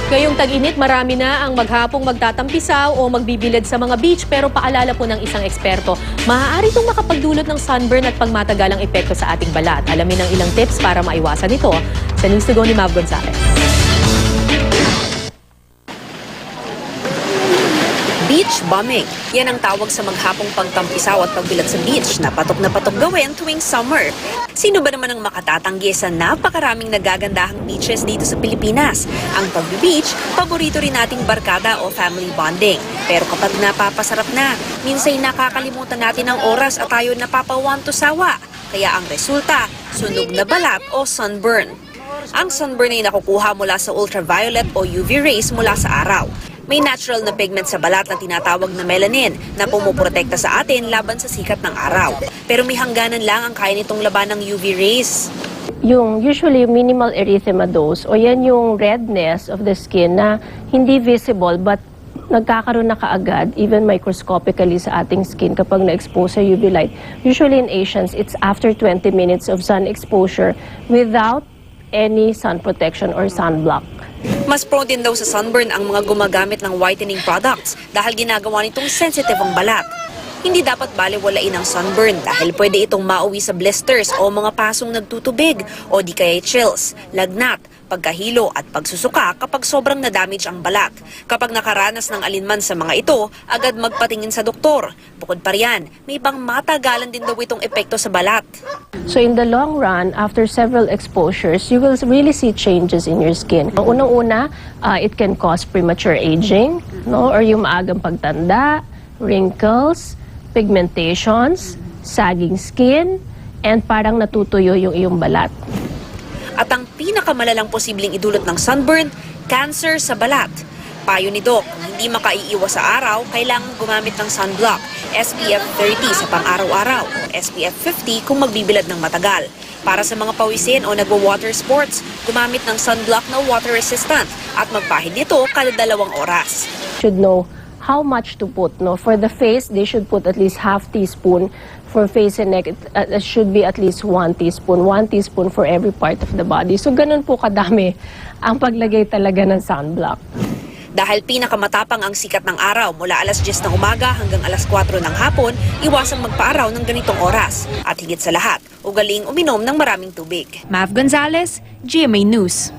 Ngayong tag-init, marami na ang maghapong magtatampisaw o magbibilad sa mga beach, pero paalala po ng isang eksperto, maaari itong makapagdulot ng sunburn at pagmatagalang epekto sa ating balat. Alamin ang ilang tips para maiwasan ito sa News to Go ni Mav Gonzalez. Beach bombing. Yan ang tawag sa maghapong pagtampisaw at pagbilad sa beach na patok gawin tuwing summer. Sino ba naman ang makatatanggi sa napakaraming nagagandahang beaches dito sa Pilipinas? Ang pag-beach, paborito rin nating barkada o family bonding. Pero kapag napapasarap na, minsay nakakalimutan natin ang oras at tayo napapawan to sawa. Kaya ang resulta, sunog na balat o sunburn. Ang sunburn ay nakukuha mula sa ultraviolet o UV rays mula sa araw. May natural na pigment sa balat na tinatawag na melanin na pumuprotekta sa atin laban sa sikat ng araw. Pero may hangganan lang ang kaya nitong laban ng UV rays. Yung usually minimal erythema dose o yan yung redness of the skin na hindi visible but nagkakaroon na kaagad even microscopically sa ating skin kapag na-expose sa UV light. Usually in Asians, it's after 20 minutes of sun exposure without any sun protection or sunblock. Mas prone din daw sa sunburn ang mga gumagamit ng whitening products dahil ginagawa nitong sensitive ang balat. Hindi dapat balewalain ang sunburn dahil pwede itong mauwi sa blisters o mga pasong nagtutubig o di kaya chills, lagnat, pagkahilo at pagsusuka kapag sobrang na-damage ang balat. Kapag nakaranas ng alinman sa mga ito, agad magpatingin sa doktor. Bukod pa riyan, may ibang matagalan din daw itong epekto sa balat. So in the long run, after several exposures, you will really see changes in your skin. Unang-una, it can cause premature aging, no? Or yung maagang pagtanda, wrinkles, pigmentations, sagging skin, and parang natutuyo yung iyong balat. At ang pinakamalalang posibleng idulot ng sunburn, cancer sa balat. Payo ni Doc, kung hindi makaiiwas sa araw, kailangan gumamit ng sunblock, SPF 30 sa pang-araw-araw o SPF 50 kung magbibilad ng matagal. Para sa mga pawisin o nagwa-water sports, gumamit ng sunblock na water resistant at magpahid nito kada 2 oras. Should know how much to put. No? For the face, they should put at least half teaspoon. For face and neck, it should be at least 1 teaspoon. 1 teaspoon for every part of the body. So ganun po kadami ang paglagay talaga ng sunblock. Dahil pinakamatapang ang sikat ng araw mula alas 10 ng umaga hanggang alas 4 ng hapon, iwasang magpa-araw ng ganitong oras. At higit sa lahat, ugaling uminom ng maraming tubig. Mav Gonzalez, GMA News.